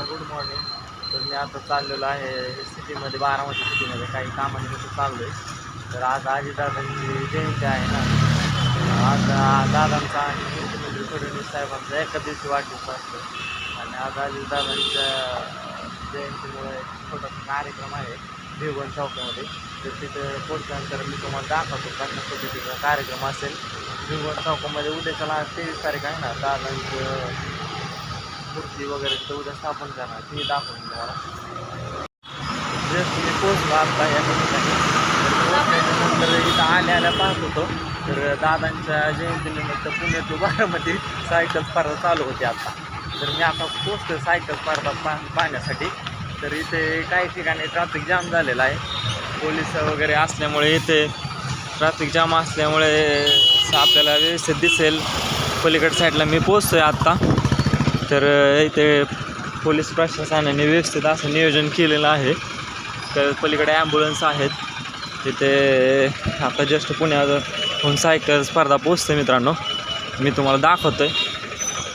Good morning. तर मी आता चाललेलो आहे सिटीमध्ये, बारामती सिटीमध्ये काही कामानिमित्त चाललो आहे. तर आज अजितदादांची जयंती आहे ना. आज दादांचा आणि मुख्यमंत्री फडणवीस साहेबांचा एका दिवशी वाढदिवस असतो. आणि आज अजितदादांच्या जयंतीमुळे एक छोटासा कार्यक्रम आहे भिगवण चौकामध्ये. तर तिथं पोचल्यानंतर मी तुम्हाला दाखवतो कशा पद्धतीचा कार्यक्रम असेल. भिगवण चौकामध्ये उद्याच्याला 23 तारीख आहे ना, दादांचं मूर्ती वगैरे तर उद्या स्थापन करणार, ती दाखवून तुम्हाला. जस्ट मी पोचलो आता या ठिकाणी. पोचल्याच्यानंतर इथं आल्या पाहत होतो तर दादांच्या जयंतीनिमित्त पुणे टू बारामती सायकल स्पर्धा चालू होती आता. तर मी आता पोचतो सायकल स्पर्धा पाहण्यासाठी. तर इथे काही ठिकाणी ट्रॅफिक जाम झालेला आहे. पोलीस वगैरे असल्यामुळे इथे ट्रॅफिक जाम असल्यामुळे आपल्याला व्यवस्थित दिसेल. पलीकडच्या साईडला मी पोचतो आहे आत्ता. तर इथे पोलीस प्रशासनाने व्यवस्थित असं नियोजन केलेलं आहे. तर पलीकडे ॲम्ब्युलन्स आहेत. तिथे आता जस्ट पुण्यातून सायकल स्पर्धा पोचते मित्रांनो, मी तुम्हाला दाखवतो आहे.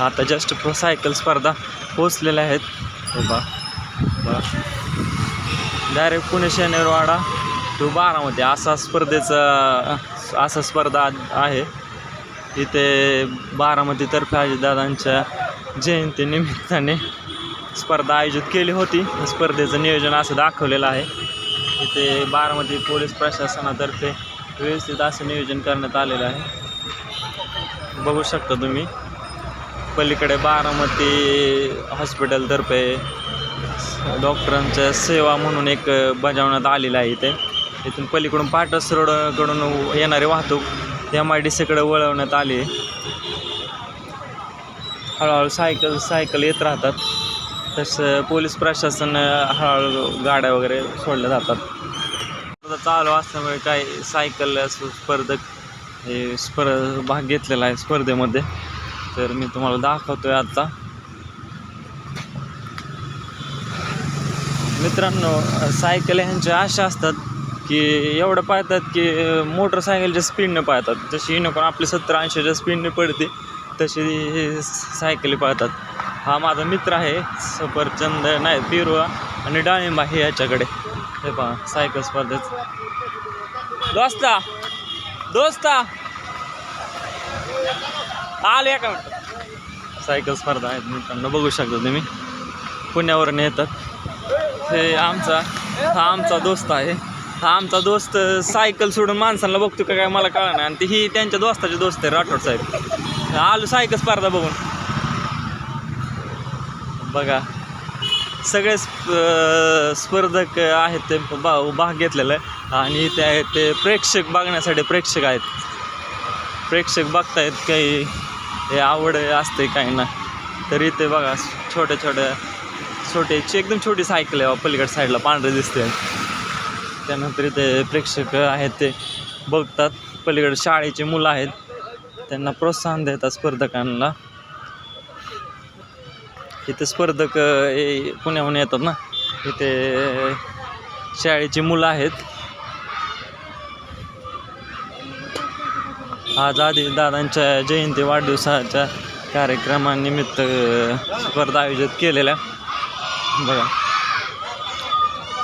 आता जस्ट सायकल स्पर्धा पोचलेल्या आहेत. बा डायरेक्ट पुणे शनिवारवाडा टू बारामती असा स्पर्धा आहे. इथे बारामतीतर्फे अजितदादांच्या जयंतीनिमित्ताने स्पर्धा आयोजित केली होती. स्पर्धेचं नियोजन असं दाखवलेलं आहे. इथे बारामती पोलीस प्रशासनातर्फे व्यवस्थित असं नियोजन करण्यात आलेलं आहे. बघू शकता तुम्ही. पलीकडे बारामती हॉस्पिटलतर्फे डॉक्टरांच्या सेवा म्हणून एक बजावण्यात आलेलं आहे. इथून पलीकडून पाटस रोडकडून येणारी वाहतूक MIDCकडे वळवण्यात आली आहे. हळूहळू सायकल येत राहतात. तसं पोलीस प्रशासन हळूहळू गाड्या वगैरे सोडल्या जातात. स्पर्धा चालू असल्यामुळे काही सायकल स्पर्धक भाग घेतलेला आहे स्पर्धेमध्ये. तर मी तुम्हाला दाखवतो आहे आता. मित्रांनो, सायकल ह्यांच्या अशा असतात की एवढं पाहतात की मोटरसायकलच्या स्पीडने पाहतात. जशी नको आपली 70-80च्या स्पीडने पडते तशी सायकली पाहतात. हा माझा मित्र आहे. सफरचंद नाही पिरुळा आणि डाळिंबा हे याच्याकडे. हे पहा सायकल स्पर्धेत. दोस्ता आले एका मिनिट. सायकल स्पर्धा आहेत मित्रांनो, बघू शकता तुम्ही. पुण्यावरून येतात. हे आमचा दोस्त आहे. हा आमचा दोस्त सायकल सोडून माणसांना बघतो का काय मला कळलं नाही. आणि ही त्यांच्या दोस्ताचे दोस्त आहे राठोड साहेब. आलो सायकल स्पर्धा बघून. बघा सगळे स्पर्धक आहेत ते भाग घेतलेला आहे. आणि ते आहेत ते प्रेक्षक बघण्यासाठी प्रेक्षक आहेत. प्रेक्षक बघतायत. काही हे आवड असते काही ना. तर इथे बघा छोटी एकदम छोटी सायकल आहे पलीकडे साईडला पांढरे दिसते. त्यानंतर इथे प्रेक्षक आहेत ते बघतात. पलीकडे शाळेची मुलं आहेत, त्यांना प्रोत्साहन देतात स्पर्धकांना. इथे स्पर्धक पुण्याहून येतात ना. इथे शाळेची मुलं आहेत. आज दादांच्या जयंती वाढदिवसाच्या कार्यक्रमानिमित्त स्पर्धा आयोजित केलेल्या. बघा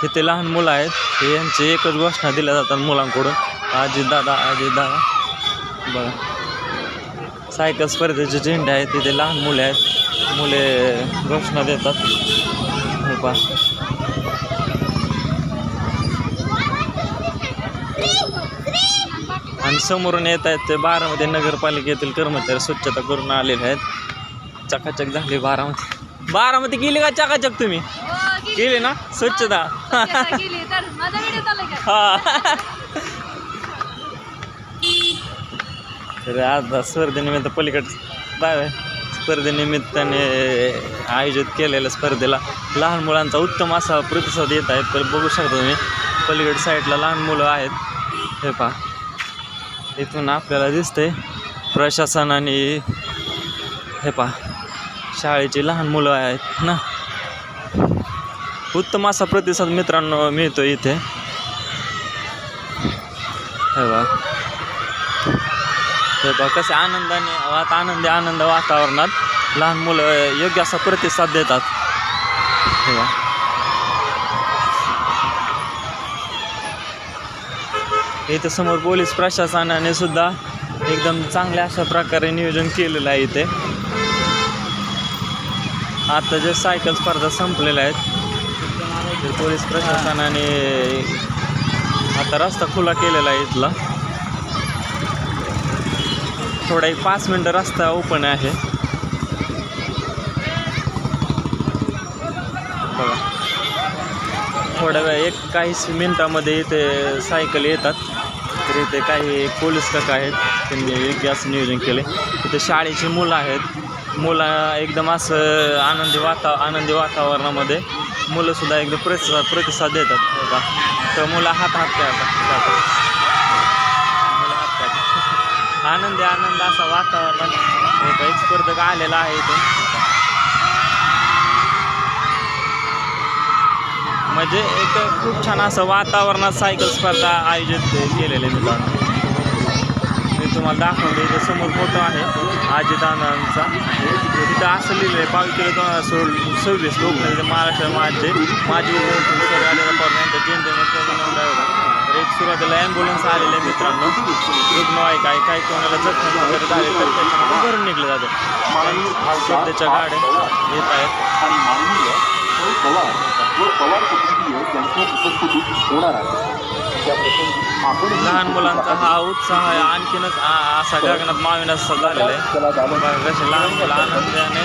इथे लहान मुलं आहेत. यांची एकच घोषणा दिल्या जातात मुलांकडून, अजितदादा. बघा सायकल स्पर्धेचे झेंडे आहेत. तिथे लहान मुले आहेत. मुले घोषणा देतात. हे पहा आणि समोरून येत आहेत ते बारामती नगरपालिकेतील कर्मचारी स्वच्छता करून आलेले आहेत. चकाचक झाली बारामती केली का चकाचक? तुम्ही केली ना स्वच्छता? हा. तर आज स्पर्धेनिमित्त स्पर्धेनिमित्ताने आयोजित केलेल्या स्पर्धेला लहान मुलांचा उत्तम असा प्रतिसाद येत आहे. तर बघू शकता तुम्ही पलीकडे साईडला लहान मुलं आहेत. हे पहा इथून आपल्याला दिसते प्रशासनाने. हे पहा शाळेची लहान मुलं आहेत ना. उत्तम असा प्रतिसाद मित्रांनो मिळतो इथे. हे बघा कसे आनंदी वातावरणात लहान मुलं योग्य असा प्रतिसाद देतात. इथे समोर पोलीस प्रशासनाने सुद्धा एकदम चांगल्या अशा प्रकारे नियोजन केलेलं आहे इथे. आता जे सायकल स्पर्धा संपलेल्या आहेत, पोलीस प्रशासनाने आता रस्ता खुला केलेला आहे इथला. थोडा एक 5 मिनटं रस्ता ओपन आहे बघा. थोड्या वेळ काही मिनटामध्ये इथे सायकल येतात. तर इथे काही पोलीस काका आहेत, त्यांनी योग्य असं नियोजन केले. इथे शाळेची मुलं आहेत, मुलं एकदम असं आनंदी वातावरणामध्ये मुलंसुद्धा एकदम प्रतिसाद देतात बघा. तर मुलं हात खेळतात, मुलं हात खेळतात. आनंद असं वातावरण. एक स्पर्धक आलेला आहे इथून, म्हणजे एक खूप छान असं वातावरणात सायकल स्पर्धा आयोजित केलेले मित्रांनो. मी तुम्हाला दाखवले. इथे समोर फोटो आहे आजीदादांचा. तिथं असं लिहिलं आहे 22 किलो 2026 लोकनेते महाराष्ट्र माजी उपमुख्यमंत्री अजितदादा पवार यांच्या जयंतीनिमित्त. तर एक सुरुवातीला ॲम्ब्युलन्स आलेले मित्रांनो, रुग्णवाहिका आहे. काही कोणाला जखमी वगैरे झाले तर त्याच्यामध्ये भरून निघले जाते. सध्याच्या गाड्या येत आहेत. लहान मुलांचा हा उत्साह आहे आणखीनच असा गगनात माविनासा झालेला आहे. कसे लहान मुलं आनंदाने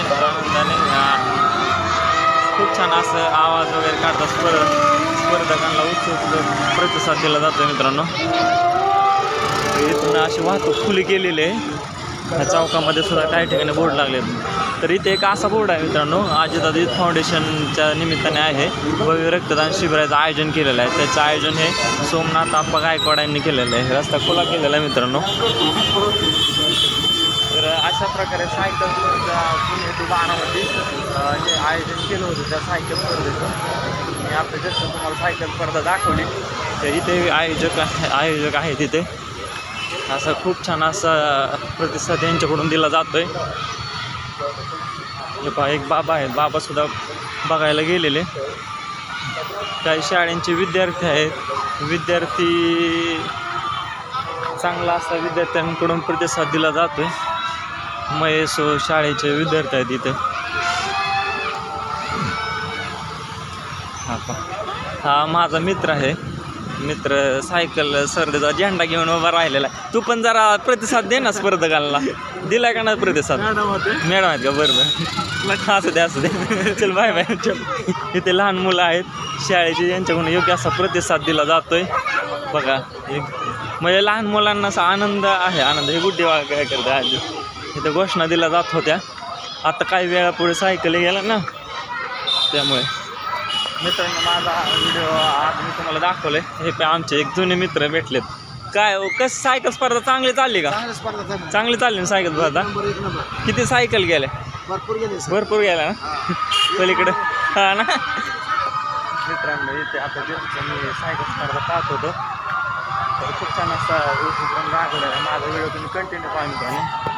खूप छान असं आवाज वगैरे काढतात. स्पर्धकांना उत्सुक प्रतिसाद दिला जातो मित्रांनो. इथून अशी वाहतूक खुली केलेली आहे. ह्या चौकामध्ये सुद्धा काही ठिकाणी बोर्ड लागले. तर इथे एक असा बोर्ड आहे मित्रांनो, अजितदादा युथ फाउंडेशनच्या निमित्ताने आहे. भव्य रक्तदान शिबिराचं आयोजन केलेलं आहे. त्याचं आयोजन हे सोमनाथ आप्पा गायकवाड यांनी केलेलं आहे. रस्ता खुला केलेला आहे मित्रांनो. तर अशा प्रकारे सायकल स्पर्धा पुणे टू बारामती हे आयोजन केलं होतं त्या सायकल स्पर्धेचं. मी आता जस्ट तुम्हाला सायकल स्पर्धा दाखवली. तर इथे आयोजक आहेत तिथे. असा खूप छान असा प्रतिसाद यांच्याकडून दिला जातो आहे. हे पहा एक बाबा आहेत, बाबासुद्धा बघायला गेलेले. काही शाळेंचे विद्यार्थी आहेत. विद्यार्थी चांगला असा विद्यार्थ्यांकडून प्रतिसाद दिला जातो आहे. महेश शाळेचे विद्यार्थी आहेत इथे. हा माझा मित्र आहे. मित्र सायकल स्पर्धेचा झेंडा घेऊन उभा राहिलेला. तू पण जरा प्रतिसाद दे ना स्पर्धकांना. दिला का नाही प्रतिसाद? मॅडम आहेत का? बरोबर, असू दे. चल बाय बाय. इथे लहान मुलं आहेत शाळेचे, यांच्याकडून योग्य असा प्रतिसाद दिला जातोय बघा. म्हणजे लहान मुलांना असा आनंद आहे. हे गुड्डी काय करते आज. इथे घोषणा दिल्या जात होत्या. आता काही वेळापुढे सायकल गेला ना, त्यामुळे. मित्रांनो माझा व्हिडिओ आज मी तुम्हाला दाखवले. हे आमचे एक जुने मित्र भेटलेत. काय कसं सायकल स्पर्धा चांगली चालली का? चांगली चालली ना सायकल स्पर्धा? किती सायकल गेल्या? भरपूर गेल्या ना पलीकडे. हा ना मित्रांनो, इथे आता जस्ट मी सायकल स्पर्धा पाहत होतो. तर खूप छान असा उपक्रम राबवला आहे. माझा व्हिडिओ तुम्ही कंटिन्यू पाहा मित्रांनो.